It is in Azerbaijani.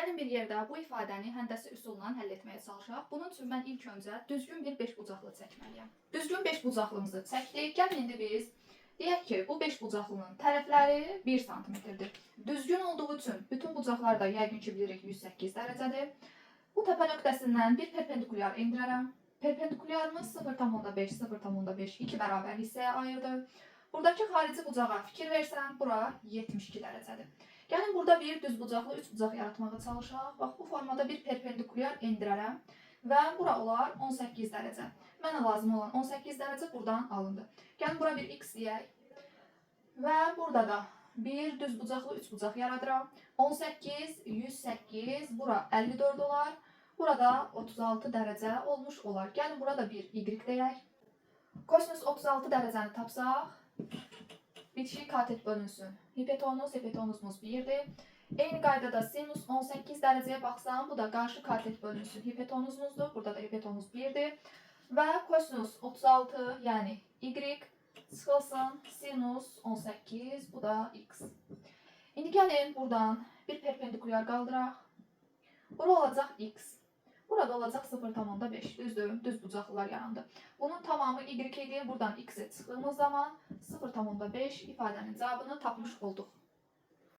Gəlin bir yerdə bu ifadəni həndəsi üsulla həll etməyə çalışaq. Bunun üçün mən ilk öncə düzgün bir beşbucaqlı çəkməliyəm. Düzgün beşbucaqlımızı çəkdik. Gəlin indi biz deyək ki, bu beşbucaqlının tərəfləri 1 sm-dir. Düzgün olduğu üçün bütün bucaqlar da yəqin ki bilirik 108 dərəcədir. Bu təpə nöqtəsindən bir perpendikulyar endirərəm. Perpendikulyarımız 0,5, 0,5 2 bərabər hissəyə ayırdı. Buradakı xarici bucağa fikir versəm, bura 72 dərəcədir. Gəlin burada bir düz bucaqlı 3 bucaq yaratmağa çalışaq. Bax, bu formada bir perpendikulyar endirərəm və bura olar 18 dərəcə. Mənə lazım olan 18 dərəcə buradan alındı. Gəlin bura bir x deyək və burada da bir düz bucaqlı 3 bucaq yaradıram. 18, 108, bura 54 olar. Burada 36 dərəcə olmuş olar. Gəlin burada bir y deyək. Kosinüs 36 dərəcəni tapsaq, bitişik katet bölünsün. Hipotenuzumuz 1'dir. Eyni qaydada sinus 18 dərəcəyə baxsam, bu da qarşı katet bölünsün. Hipotenuzumuzdur. Burada da hipotenuz 1'dir. Və kosinus 36, yəni y çıxılsın. Sinus 18, bu da x. İndi gəlin buradan bir perpendikulyar qaldıraq. Bura olacaq x. Burada olacaq 0,5. Düzdür, düz bucaqlılar yarandı. Bunun tamamı y idi. Buradan x'e çıxdığımız zaman 0,5 ifadənin cavabını tapmış olduq.